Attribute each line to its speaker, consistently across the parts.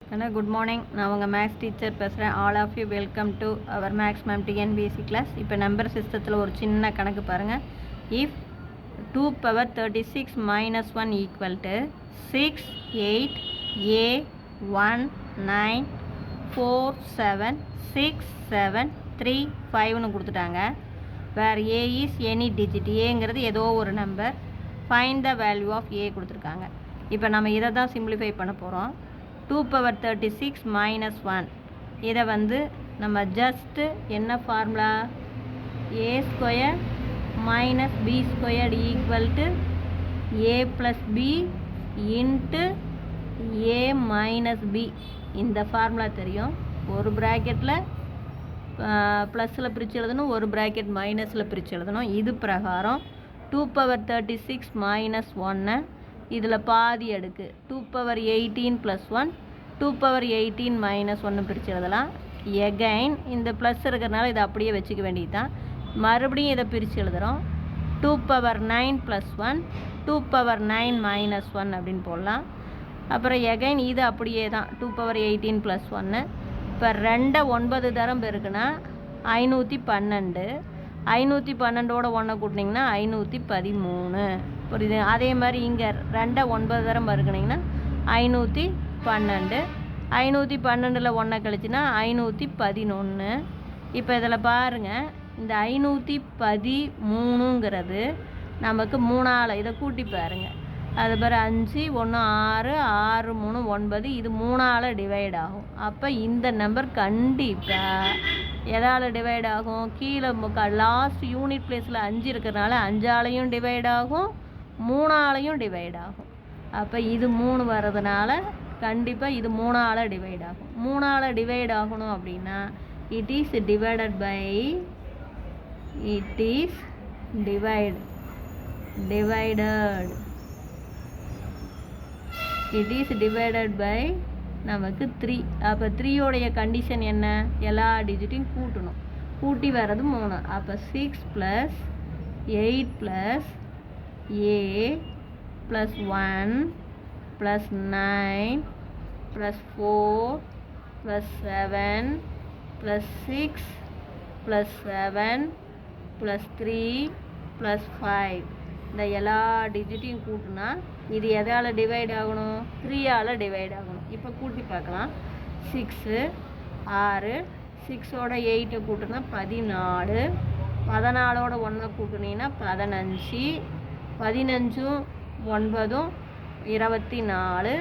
Speaker 1: Good morning. நான் உங்கள் maths teacher பேசுகிறேன். All of you welcome to our maths ma'am TNPSC class. இப்போ number சிஸ்டத்தில் ஒரு சின்ன கணக்கு பாருங்கள். If 2 power 36 minus 1 equal to 6, 8, A, 1, 9, 4, 7, 6, 7, 3, 5னு கொடுத்துட்டாங்க. Where A is any digit. ஏங்கிறது ஏதோ ஒரு number. Find the value of A கொடுத்துருக்காங்க. இப்போ நம்ம இதை தான் சிம்பிளிஃபை பண்ண போகிறோம். 2 power 36 minus 1 இதை நம்ம ஜஸ்ட்டு என்ன formula, a square minus b squared equal to a plus b into a minus b. இந்த ஃபார்முலா தெரியும். ஒரு ப்ராக்கெட்டில் ப்ளஸில் பிரித்து எழுதணும், ஒரு ப்ராக்கெட் மைனஸில் பிரித்து எழுதணும். இது பிரகாரம் 2 power 36 minus 1 இதில் பாதி அடுக்கு 2 power 18 plus 1 2 power 18 minus 1 பிரித்து எழுதலாம். எகைன் இந்த ப்ளஸ் இருக்கிறதுனால இதை அப்படியே வச்சுக்க வேண்டியது தான். மறுபடியும் இதை பிரித்து எழுதுகிறோம். 2 power 9 plus 1 2 power 9 minus 1 அப்படின்னு போடலாம். அப்புறம் எகைன் இது அப்படியே தான் 2 power 18 plus 1. இப்போ 2 9 தரம் பெருக்குன்னா 512. 512ஓட 1 கூட்டினீங்கன்னா 513. புரியுது? அதே மாதிரி இங்கே 2 9 தரம் பெருக்குனிங்கன்னா 512. 512ல் 1 கழிச்சுன்னா 511. இப்போ இதில் பாருங்கள், இந்த 513ங்கிறது நமக்கு 3ஆல் இதை கூட்டி பாருங்கள். அது பாரு 5 1 6 6 3 9. இது 3ஆல் டிவைட் ஆகும். அப்போ இந்த நம்பர் கண்டிப்பாக எதால் டிவைட் ஆகும்? கீழே லாஸ்ட் யூனிட் பிளேஸில் 5 இருக்கிறதுனால 5ஆலையும் டிவைட் ஆகும், 3ஆலையும் டிவைட் ஆகும். அப்போ இது 3 வர்றதுனால கண்டிப்பாக இது 3ஆல் டிவைட் ஆகும். 3ஆல் டிவைட் ஆகணும் அப்படின்னா இட் இஸ் டிவைடட் பை நமக்கு 3. அப்போ 3யோடைய கண்டிஷன் என்ன? எல்லா டிஜிட்டையும் கூட்டணும். கூட்டி வர்றது 3. அப்போ 6 + 8 + A + 1 + 9 + 4 + 7 + 6 + 7 + 3 + 5. இந்த எல்லா டிஜிட்டையும் கூட்டினா இது எதால் டிவைட் ஆகணும்? 3ஆல் டிவைட் ஆகணும். இப்போ கூட்டி பார்க்கலாம். 6 6 6ஓட 8 கூட்டினா 14. 14ஓட 1 கூட்டினீங்கன்னா 15. 15ம் 9ம் 24.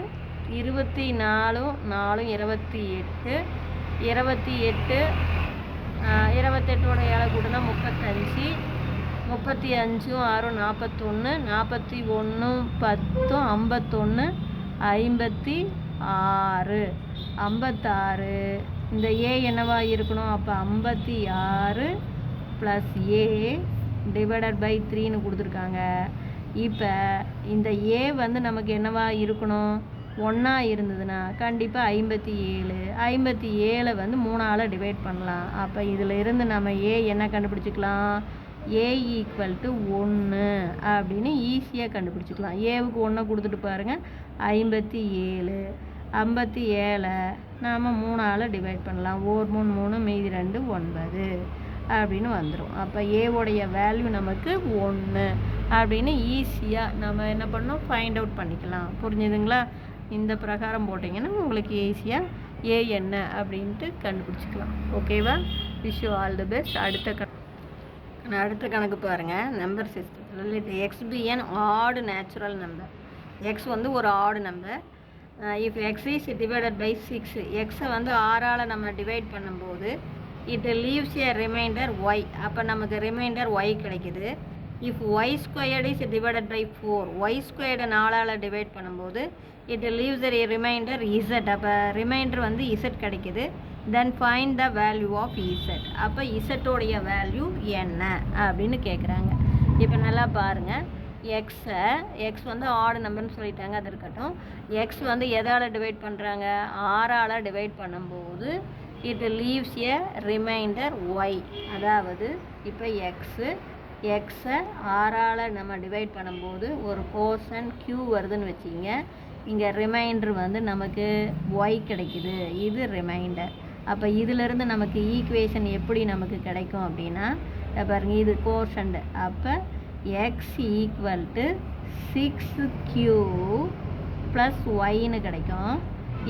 Speaker 1: 24ம் 4ம் 28. 28 28ஓட 7 கூட்டினா 35. 35ம் 6ம் 41. 41ம் 10ம் 51. 56. 56 இந்த ஏ என்னவா இருக்கணும்? அப்போ 56 + A டிவைடட் பை 3ன்னு கொடுத்துருக்காங்க. இப்போ இந்த ஏ நமக்கு என்னவா இருக்கணும்? 1ஆ இருந்ததுன்னா கண்டிப்பாக 57. 57 3ஆல் டிவைட் பண்ணலாம். அப்போ இதில் இருந்து நம்ம ஏ என்ன கண்டுபிடிச்சிக்கலாம்? A = 1 அப்படின்னு ஈஸியாக கண்டுபிடிச்சிக்கலாம். ஏவுக்கு 1 கொடுத்துட்டு பாருங்கள், 57. 57 நாம் 3ஆல் டிவைட் பண்ணலாம். 1 3 3 மீதி 2 9 அப்படின்னு வந்துடும். அப்போ ஏவோடைய வேல்யூ நமக்கு 1 அப்படின்னு ஈஸியாக நம்ம என்ன பண்ணோம்? ஃபைண்ட் அவுட் பண்ணிக்கலாம். புரிஞ்சுதுங்களா? இந்த பிரகாரம் போட்டிங்கன்னா உங்களுக்கு ஈஸியாக ஏ என்ன அப்படின்ட்டு கண்டுபிடிச்சிக்கலாம். ஓகேவா? Wish you all the best. அடுத்த கணக்கு பாருங்கள். நம்பர் சிஸ்டத்தில் x be an odd natural number. X ஒரு odd number. If x is divided by 6. எக்ஸை 6ஆல் நம்ம டிவைட் பண்ணும்போது it leaves a remainder y. அப்போ நமக்கு ரிமைண்டர் ஒய் கிடைக்குது. If y squared is divided by 4. Y squared 4ஆல் டிவைட் பண்ணும்போது it leaves a remainder z. அப்போ ரிமைண்டர் இசட் கிடைக்குது. Then find the value of Z. அப்போ இசட்டோடைய வேல்யூ என்ன அப்படின்னு கேட்குறாங்க. இப்போ நல்லா பாருங்கள். எக்ஸ் ஆட் நம்பர்னு சொல்லிட்டாங்க, அது இருக்கட்டும். எக்ஸ் எதால் டிவைட் பண்ணுறாங்க? 6ஆல் டிவைட் பண்ணும்போது it leaves a remainder Y. அதாவது இப்போ எக்ஸை 6ஆல் நம்ம டிவைட் பண்ணும்போது ஒரு போர்ஷன் q வருதுன்னு வச்சுக்கிங்க. இங்கே ரிமைண்டர் வந்து நமக்கு ஒய் கிடைக்குது, இது ரிமைண்டர். அப்போ இதிலிருந்து நமக்கு ஈக்குவேஷன் எப்படி நமக்கு கிடைக்கும் அப்படின்னா பாருங்க, இது கோஷண்ட். அப்போ x equal to 6q plus ஒய்னு கிடைக்கும்.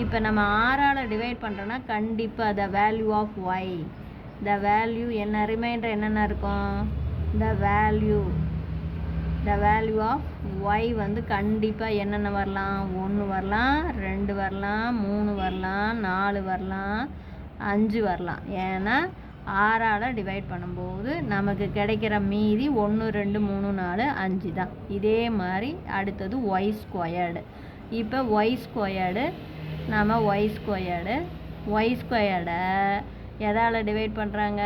Speaker 1: இப்போ நம்ம 6ஆல் டிவைட் பண்ணுறோன்னா கண்டிப்பாக the value of y, the value என்ன ரிமைண்டர் என்னென்ன இருக்கும், த வேல்யூ ஆஃப் ஒய் வந்து கண்டிப்பாக என்னென்ன வரலாம், 1 வரலாம், 2 வரலாம், 3 வரலாம், 4 வரலாம், 5 வரலாம். ஏன்னா 6ஆல் டிவைட் பண்ணும்போது நமக்கு கிடைக்கிற மீதி 1 2 3 4 5 தான். இதே மாதிரி அடுத்தது ஒய் ஸ்கொயர்டு. இப்போ ஒய் ஸ்கொயர்டு நம்ம ஒய் ஸ்கொயர்டை எதால் டிவைட் பண்ணுறாங்க,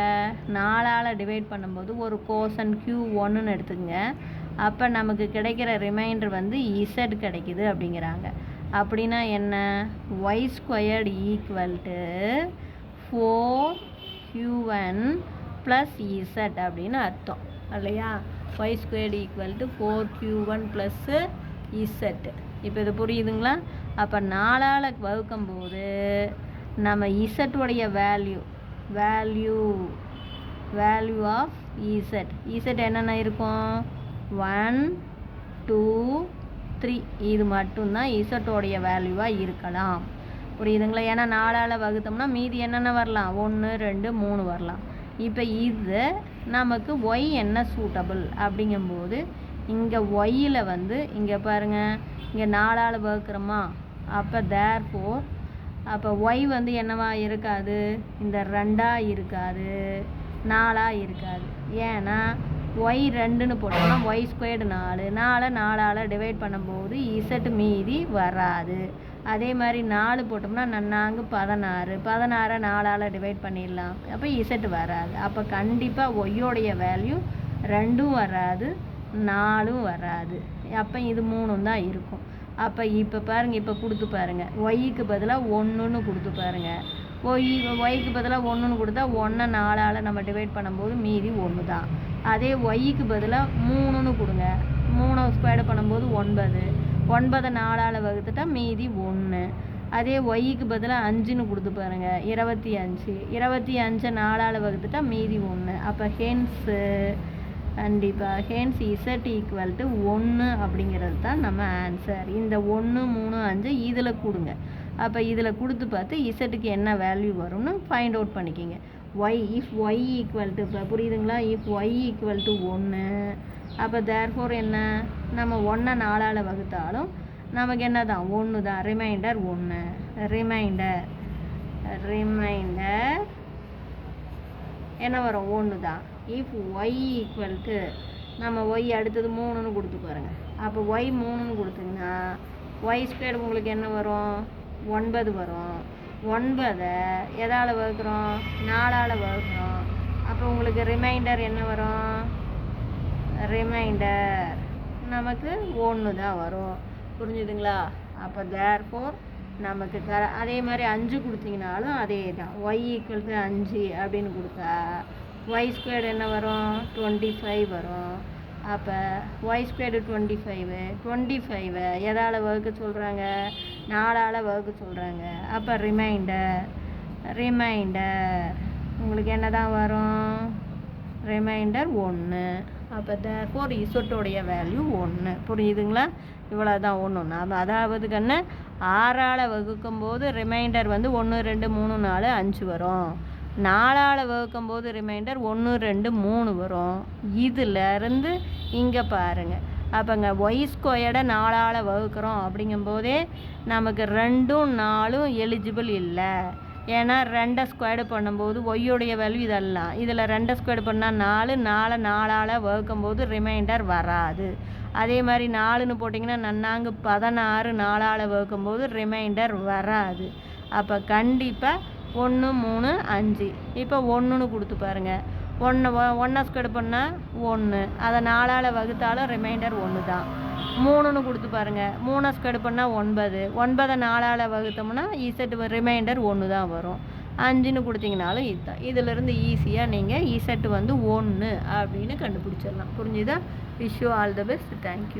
Speaker 1: 4ஆல் டிவைட் பண்ணும்போது ஒரு கோசன் Q1ன்னு எடுத்துக்கங்க. அப்போ நமக்கு கிடைக்கிற ரிமைண்டர் வந்து இசட் கிடைக்குது அப்படிங்கிறாங்க. அப்படின்னா என்ன, Y squared equal to 4q1 plus Z அப்படின்னு அர்த்தம் இல்லையா. Y squared equal to 4q1 plus Z. இப்போ இது புரியுதுங்களா. அப்போ 4ஆல் வகுக்கும்போது நம்ம இசட்டுடைய வேல்யூ ஆஃப் இசட் என்னென்ன இருக்கும், 1 2 3 இது மட்டும்தான் இசட்டோடைய வேல்யூவாக இருக்கலாம். புரியுதுங்களா. ஏன்னா 4ஆல் வகுத்தோம்னா மீதி என்னென்ன வரலாம், 1 2 3 வரலாம். இப்போ இது நமக்கு ஒய் என்ன சூட்டபிள் அப்படிங்கும்போது இங்கே ஒய்யில் வந்து இங்கே பாருங்கள், இங்கே 4ஆல் வகுக்கிறோமா, அப்போ தேர்ஃபோர் அப்போ ஒய் வந்து என்னவா இருக்காது, இந்த 2ஆக இருக்காது, 4ஆக இருக்காது. ஏன்னா ஒய் 2ன்னு போட்டோம்னா ஒய் ஸ்கொயர்டு 4, 4ஆல் டிவைட் பண்ணும்போது இசட் மீதி வராது. அதே மாதிரி 4 போட்டோம்னா 4 16, 16 4ஆல் டிவைட் பண்ணிடலாம், அப்போ இசட் வராது. அப்போ கண்டிப்பாக ஒய்யோடைய வேல்யூ 2ம் வராது, 4ம் வராது. அப்போ இது 3ம் தான் இருக்கும். அப்போ இப்போ பாருங்கள், இப்போ கொடுத்து பாருங்கள், ஒய்க்கு பதிலாக 1ன்னு கொடுத்து பாருங்கள். ஒய்க்கு பதிலாக 1ன்னு கொடுத்தா 1 4ஆல் நம்ம டிவைட் பண்ணும்போது மீதி 1 தான். அதே ஒய்க்கு பதிலாக 3ன்னு கொடுங்க, 3 ஸ்கொயர்டு பண்ணும்போது 9, 9 4ஆல் வகுத்துட்டா மீதி 1. அதே ஒய்க்கு பதிலாக 5ன்னு கொடுத்து பாருங்கள், 25, 25 4ஆல் வகுத்துட்டா மீதி 1. அப்போ ஹென்ஸ் இசட் ஈக்குவல் டு 1 அப்படிங்கிறது தான் நம்ம ஆன்சர். இந்த 1 3 5 இதில் கொடுங்க. அப்போ இதில் கொடுத்து பார்த்து இசட்டுக்கு என்ன வேல்யூ வரும்னு ஃபைண்ட் அவுட் பண்ணிக்கிங்க. இஃப் ஒய் ஈக்குவல் டு, இப்போ புரியுதுங்களா, இஃப் ஒய் ஈக்குவல் டு 1, அப்போ தேர்ஃபோர் என்ன, நம்ம 1 4ஆல் வகுத்தாலும் நமக்கு என்ன தான், 1 தான், ரிமைண்டர் 1. ரிமைண்டர் என்ன வரும், 1 தான். இஃப் ஒய் ஈக்குவல் டு, நம்ம ஒய் அடுத்தது 3ன்னு கொடுத்து பாருங்கள். அப்போ ஒய் 3ன்னு கொடுத்தீங்கன்னா ஒய் ஸ்கொயர் உங்களுக்கு என்ன வரும், 9 வரும். 9 எதால் வகுக்கிறோம், 4ஆல் வகுக்கிறோம். அப்போ உங்களுக்கு ரிமைண்டர் என்ன வரும், ரிமைண்டர் நமக்கு 1 தான் வரும். புரிஞ்சுதுங்களா. அப்போ தேர்ஃபோர் நமக்கு அதே மாதிரி 5 கொடுத்தீங்கனாலும் அதே தான், ஒய் ஈக்குவல் டு 5 அப்படின்னு கொடுத்தா ஒய் ஸ்கொயர்டு என்ன வரும், 25 வரும். அப்போ ஒய் ஸ்கொயர்டு 25 எதால் வகுக்க சொல்கிறாங்க, 4ஆல் வகுக்க சொல்கிறாங்க. அப்போ ரிமைண்டர் உங்களுக்கு என்ன தான் வரும், ரிமைண்டர் 1. அப்போ தேர்ஃபோர் இசட்டோடைய வேல்யூ 1. புரியுதுங்களா. இவ்வளோ தான். நாம் அதாவது கண்ணு 6ஆல் வகுக்கும்போது ரிமைண்டர் வந்து 1 2 3 4 5 வரும். 4ஆல் வகுக்கும்போது ரிமைண்டர் 1 2 3 வரும். இதிலேருந்து இங்கே பாருங்கள், அப்போங்க ஒய் ஸ்கொயர்டை 4ஆல் வகுக்கிறோம் அப்படிங்கும்போதே நமக்கு 2ம் 4ம் எலிஜிபிள் இல்லை. ஏன்னா 2 ஸ்கொயர்டு பண்ணும்போது ஒய்யோடைய வேல்யூ இதெல்லாம், இதில் 2 ஸ்கொயர்டு பண்ணால் 4, 4ஆல் வகுக்கும்போது ரிமைண்டர் வராது. அதே மாதிரி 4ன்னு போட்டிங்கன்னா 16 4ஆல் வகுக்கும்போது ரிமைண்டர் வராது. அப்போ கண்டிப்பாக 1 3 5. இப்போ 1ன்னு கொடுத்து பாருங்கள், 1 ஸ்கொயர்டு பண்ணால் 1, அதை 4ஆல் வகுத்தாலும் ரிமைண்டர் 1 தான். 3ன்னு கொடுத்து பாருங்கள், 3 ஸ்கொயர்டு பண்ணால் 9, 9 4ஆல் வகுத்தோம்னா இசட் ரிமைண்டர் 1 தான் வரும். 5ன்னு கொடுத்தீங்கனாலும் இதுதான். இதிலிருந்து ஈஸியாக நீங்கள் இசட் வந்து 1 அப்படின்னு கண்டுபிடிச்சிடலாம். புரிஞ்சுதா. Wish you all the best. Thank you.